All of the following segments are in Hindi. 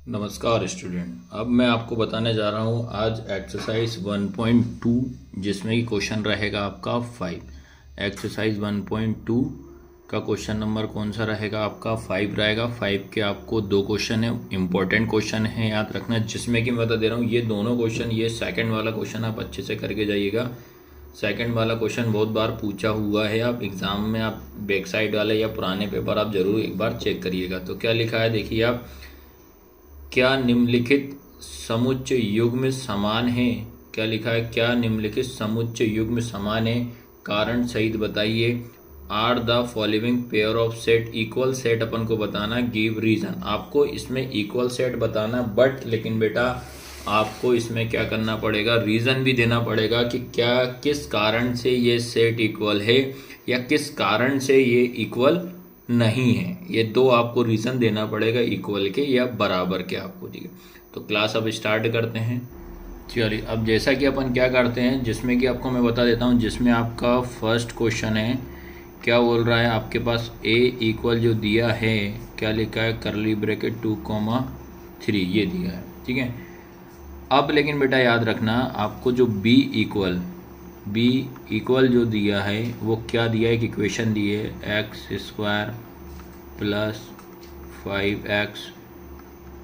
नमस्कार स्टूडेंट। अब मैं आपको बताने जा रहा हूँ आज एक्सरसाइज 1.2 जिसमें कि क्वेश्चन रहेगा आपका 5। एक्सरसाइज 1.2 का क्वेश्चन नंबर कौन सा रहेगा आपका 5 रहेगा। 5 के आपको दो क्वेश्चन है, इंपॉर्टेंट क्वेश्चन है, याद रखना। जिसमें कि मैं बता दे रहा हूँ ये दोनों क्वेश्चन, ये सेकंड वाला क्वेश्चन आप अच्छे से करके जाइएगा। सेकंड वाला क्वेश्चन बहुत बार पूछा हुआ है, आप एग्ज़ाम में आप बैक साइड वाले या पुराने पेपर आप ज़रूर एक बार चेक करिएगा। तो क्या लिखा है देखिए आप, क्या निम्नलिखित समुच्चय युग्म समान है। क्या लिखा है, क्या निम्नलिखित समुच्चय युग्म समान है, कारण सहित बताइए। Are the following pair of set equal set अपन को बताना, गिव रीजन। आपको इसमें इक्वल सेट बताना, बट लेकिन बेटा आपको इसमें क्या करना पड़ेगा, रीजन भी देना पड़ेगा कि क्या किस कारण से ये सेट इक्वल है या किस कारण से ये इक्वल नहीं है। ये दो आपको रीज़न देना पड़ेगा, इक्वल के या बराबर के आपको, ठीक है। तो क्लास अब स्टार्ट करते हैं। चलिए अब जैसा कि अपन क्या करते हैं, जिसमें कि आपको मैं बता देता हूँ, जिसमें आपका फर्स्ट क्वेश्चन है, क्या बोल रहा है आपके पास a इक्वल जो दिया है, क्या लिखा है, करली ब्रैकेट 2,3 ये दिया है, ठीक है। अब लेकिन बेटा याद रखना, आपको जो b इक्वल जो दिया है वो क्या दिया है, एक इक्वेशन दी है, x² प्लस 5x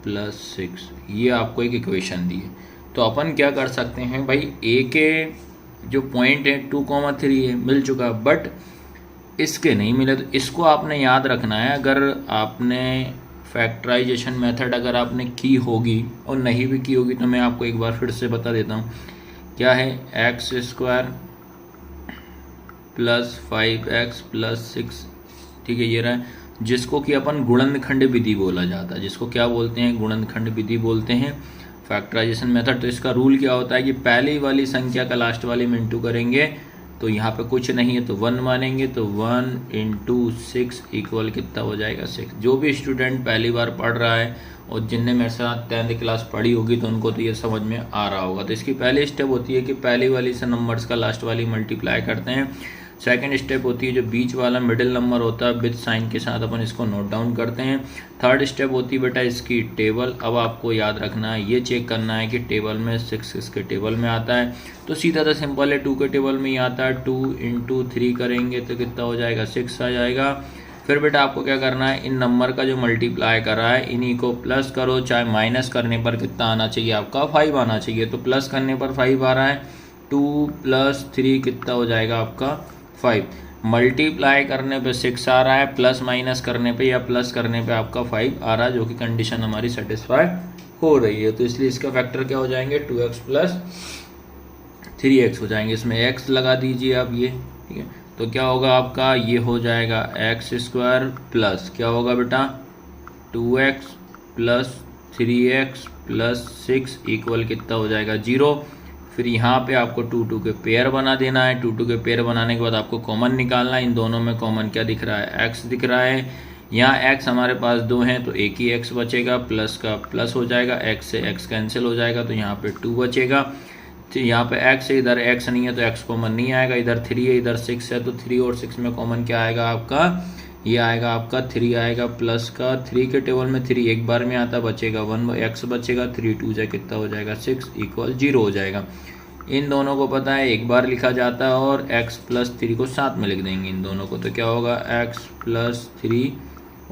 प्लस 6, ये आपको एक इक्वेशन दी है। तो अपन क्या कर सकते हैं भाई, a के जो पॉइंट है 2,3 है, मिल चुका, बट इसके नहीं मिले, तो इसको आपने याद रखना है। अगर आपने फैक्टराइजेशन मेथड अगर आपने की होगी और नहीं भी की होगी तो मैं आपको एक बार फिर से बता देता हूँ। क्या है, x² प्लस 5x प्लस 6, ठीक है, ये रहा है, जिसको कि अपन गुणनखंड विधि बोला जाता है, जिसको क्या बोलते हैं, गुणनखंड विधि बोलते हैं, फैक्टराइजेशन मेथड। तो इसका रूल क्या होता है कि पहली वाली संख्या का लास्ट वाले में इंटू करेंगे, तो यहाँ पे कुछ नहीं है तो 1 मानेंगे, तो 1 इंटू 6 इक्वल कितना हो जाएगा 6। जो भी स्टूडेंट पहली बार पढ़ रहा है और जिनने मेरे साथ 10th क्लास पढ़ी होगी तो उनको तो ये समझ में आ रहा होगा। तो इसकी पहली स्टेप होती है कि पहली वाली से नंबर्स का लास्ट वाली मल्टीप्लाई करते हैं। सेकंड स्टेप होती है जो बीच वाला मिडिल नंबर होता है विद साइन के साथ अपन इसको नोट डाउन करते हैं। थर्ड स्टेप होती है बेटा इसकी टेबल। अब आपको याद रखना है, ये चेक करना है कि टेबल में 6 इसके टेबल में आता है, तो सीधा सा सिंपल है, 2 के टेबल में ही आता है। 2 इंटू 3 करेंगे तो कितना हो जाएगा, 6 आ जाएगा। फिर बेटा आपको क्या करना है, इन नंबर का जो मल्टीप्लाई कर रहा है इन्हीं को प्लस करो, चाहे माइनस करने पर कितना आना चाहिए आपका, 5 आना चाहिए। तो प्लस करने पर 5 आ रहा है, 2 प्लस 3 कितना हो जाएगा आपका 5। मल्टीप्लाई करने पे 6 आ रहा है, प्लस माइनस करने पे या प्लस करने पे आपका 5 आ रहा है, जो कि कंडीशन हमारी सेटिस्फाई हो रही है। तो इसलिए इसका फैक्टर क्या हो जाएंगे, 2x प्लस 3x हो जाएंगे। इसमें x लगा दीजिए आप, ये ठीक है। तो क्या होगा आपका, ये हो जाएगा x² प्लस क्या होगा बेटा 2x plus 3x plus 6 equal कितना हो जाएगा 0। फिर यहाँ पे आपको 2 के पेयर बना देना है। 2 के पेयर बनाने के बाद आपको कॉमन निकालना है। इन दोनों में कॉमन क्या दिख रहा है, x दिख रहा है। यहाँ x हमारे पास 2 हैं तो एक ही x बचेगा, प्लस का प्लस हो जाएगा, x से x कैंसिल हो जाएगा, तो यहाँ पे 2 बचेगा। तो यहाँ पे x है, इधर x नहीं है तो x कॉमन नहीं आएगा, इधर 3 है इधर 6 है, तो 3 और 6 में कॉमन क्या आएगा आपका, ये आएगा आपका 3 आएगा, प्लस का 3 के टेबल में 3 एक बार में आता, बचेगा 1 x बचेगा, 3 2 जा कितना हो जाएगा 6 इक्वल 0 हो जाएगा। इन दोनों को पता है एक बार लिखा जाता है और x प्लस 3 को साथ में लिख देंगे इन दोनों को, तो क्या होगा x प्लस 3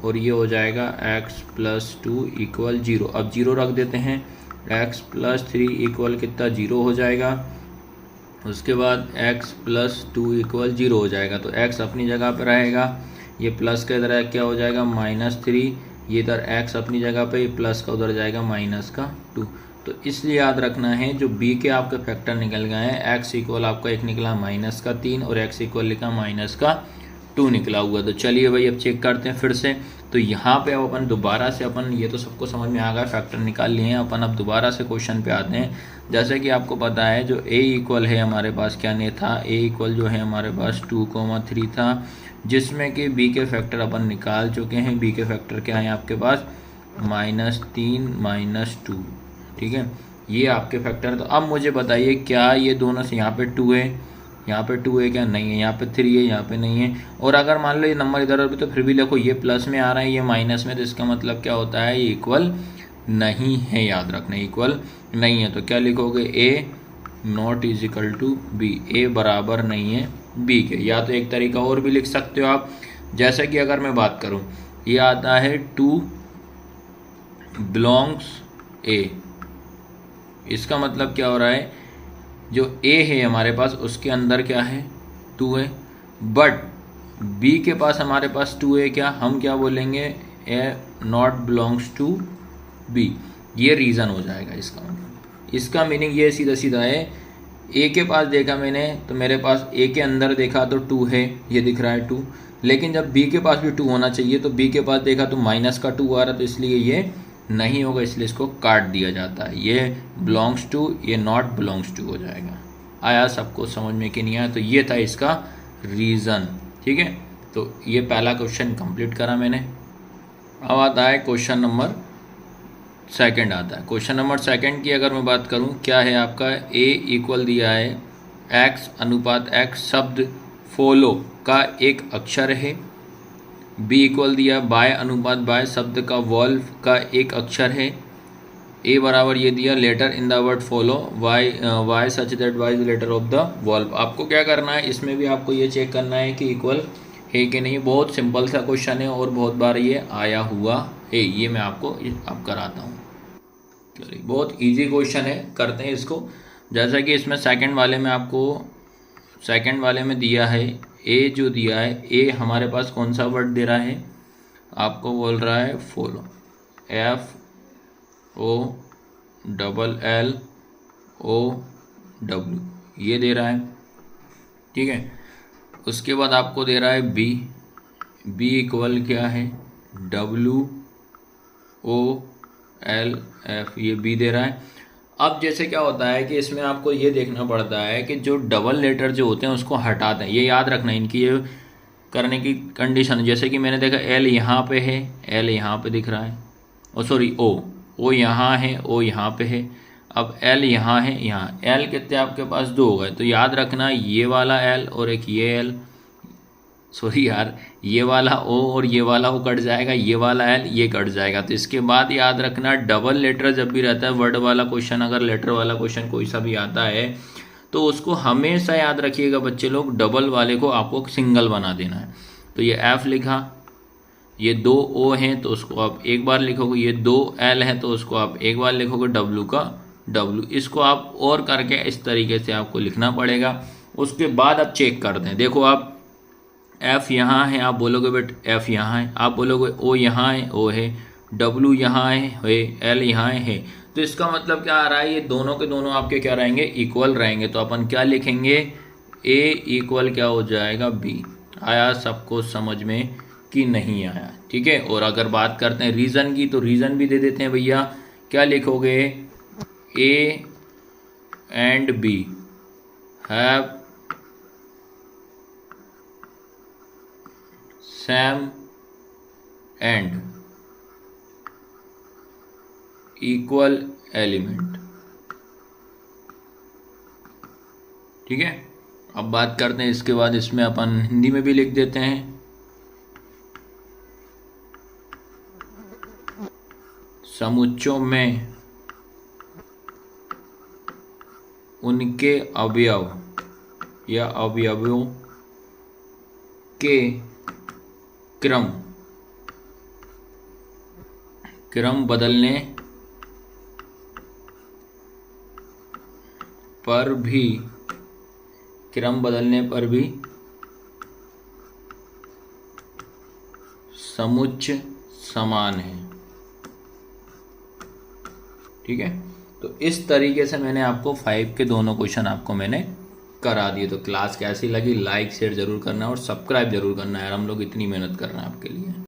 और ये हो जाएगा x प्लस 2 इक्वल 0। अब 0 रख देते हैं, x प्लस 3 इक्वल कितना 0 हो जाएगा। उसके बाद x प्लस 2 इक्वल 0 हो जाएगा, तो x अपनी जगह पर रहेगा, ये प्लस का इधर क्या हो जाएगा -3, ये इधर x अपनी जगह पे, प्लस का उधर जाएगा -2। तो इसलिए याद रखना है जो b के आपके फैक्टर निकल गए हैं, x इक्वल आपका एक निकला -3 और x इक्वल लिखा -2 निकला हुआ। तो चलिए भाई अब चेक करते हैं फिर से। तो यहाँ पे अब अपन दोबारा से अपन, ये तो सबको समझ में आ गया, फैक्टर निकाल लिए हैं अपन। अब दोबारा से क्वेश्चन पे आते हैं। जैसे कि आपको पता है जो a इक्वल है हमारे पास क्या नहीं था, a इक्वल जो है हमारे पास 2,3 था, जिसमें कि b के फैक्टर अपन निकाल चुके हैं। b के फैक्टर क्या है आपके पास, -3 -2, ठीक है, ये आपके फैक्टर। तो अब मुझे बताइए क्या ये दोनों से, यहाँ पे 2 है, यहाँ पे 2 है क्या, नहीं है, यहाँ पे 3 है, यहाँ पे नहीं है। और अगर मान लो ये नंबर इधर भी तो फिर भी देखो ये प्लस में आ रहा है, ये माइनस में, तो इसका मतलब क्या होता है, ये इक्वल नहीं है, याद रखना, इक्वल नहीं है। तो क्या लिखोगे, A not is equal to B, A बराबर नहीं है बी के। या तो एक तरीका और भी लिख सकते हो आप, जैसे कि अगर मैं बात करूं, ये आता है 2 बिलोंग्स ए, इसका मतलब क्या हो रहा है, जो ए है हमारे पास उसके अंदर क्या है, 2 है, बट बी के पास हमारे पास 2 है, क्या हम क्या बोलेंगे, ए नॉट बिलोंग्स टू बी। ये रीज़न हो जाएगा इसका मतलब। इसका मीनिंग ये सीधा सीधा है, ए के पास देखा मैंने तो मेरे पास ए के अंदर देखा तो 2 है, ये दिख रहा है 2, लेकिन जब बी के पास भी 2 होना चाहिए तो बी के पास देखा तो माइनस का 2 आ रहा, तो इसलिए ये नहीं होगा, इसलिए इसको काट दिया जाता है। ये बिलोंग्स टू, ये नॉट बिलोंग्स टू हो जाएगा। आया सबको समझ में कि नहीं आया? तो ये था इसका रीज़न, ठीक है। तो ये पहला क्वेश्चन कंप्लीट करा मैंने। अब आता है क्वेश्चन नंबर सेकंड आता है। क्वेश्चन नंबर सेकंड की अगर मैं बात करूं, क्या है आपका, ए इक्वल दिया है एक्स अनुपात एक्स शब्द फॉलो का एक अक्षर है, बी इक्वल दिया बाय अनुपात बाय शब्द का वॉल्व का एक अक्षर है, ए बराबर ये दिया letter in the word follow Y such that Y is letter of the valve. आपको क्या करना है, इसमें भी आपको ये चेक करना है कि इक्वल है कि नहीं। बहुत सिंपल सा क्वेश्चन है और बहुत बार ये आया हुआ है, ये मैं आपको अब कराता हूँ। चलिए, बहुत इजी क्वेश्चन है, करते हैं इसको। जैसा कि इसमें सेकंड वाले में आपको, सेकंड वाले में दिया है ए, जो दिया है ए हमारे पास कौन सा वर्ड दे रहा है, आपको बोल रहा है follow, F O double L O W, ये दे रहा है, ठीक है। उसके बाद आपको दे रहा है बी, बी इक्वल क्या है, डब्ल्यू ओ एल एफ, ये बी दे रहा है। अब जैसे क्या होता है कि इसमें आपको ये देखना पड़ता है कि जो डबल लेटर जो होते हैं उसको हटा दें, ये याद रखना, इनकी ये करने की कंडीशन। जैसे कि मैंने देखा एल यहाँ पे है, एल यहाँ पे दिख रहा है, ओ सॉरी ओ यहाँ है, ओ यहाँ पे है। अब एल यहाँ है, यहाँ एल कितने आपके पास 2 हो गए, तो याद रखना ये वाला एल और एक ये एल, सॉरी यार, ये वाला ओ और ये वाला ओ कट जाएगा, ये वाला एल ये कट जाएगा। तो इसके बाद याद रखना, डबल लेटर जब भी रहता है, वर्ड वाला क्वेश्चन, अगर लेटर वाला क्वेश्चन कोई सा भी आता है तो उसको हमेशा याद रखिएगा बच्चे लोग, डबल वाले को आपको सिंगल बना देना है। तो ये एफ लिखा, ये 2 ओ हैं तो उसको आप एक बार लिखोगे, ये 2 एल है तो उसको आप एक बार लिखोगे, डब्ल्यू का डब्ल्यू, इसको आप और करके इस तरीके से आपको लिखना पड़ेगा। उसके बाद आप चेक कर दें, देखो आप एफ यहाँ है, आप बोलोगे बेट एफ यहाँ है, आप बोलोगे ओ यहाँ है, ओ है, डब्ल्यू यहाँ है, एल यहाँ है। तो इसका मतलब क्या आ रहा है, ये दोनों के दोनों आपके क्या रहेंगे, इक्वल रहेंगे। तो अपन क्या लिखेंगे, ए इक्वल क्या हो जाएगा, बी। आया सबको समझ में कि नहीं आया, ठीक है। और अगर बात करते हैं रीज़न की, तो रीज़न भी दे देते हैं भैया। क्या लिखोगे, A and B have same and equal element, ठीक है। अब बात करते हैं इसके बाद, इसमें अपन हिंदी में भी लिख देते हैं, समुच्चयों में उनके अवयव या अवयवों के क्रम बदलने पर भी समुच्चय समान है, ठीक है। तो इस तरीके से मैंने आपको 5 के दोनों क्वेश्चन आपको मैंने करा दिए। तो क्लास कैसी लगी, लाइक शेयर जरूर करना और सब्सक्राइब जरूर करना है यार, हम लोग इतनी मेहनत कर रहे हैं आपके लिए।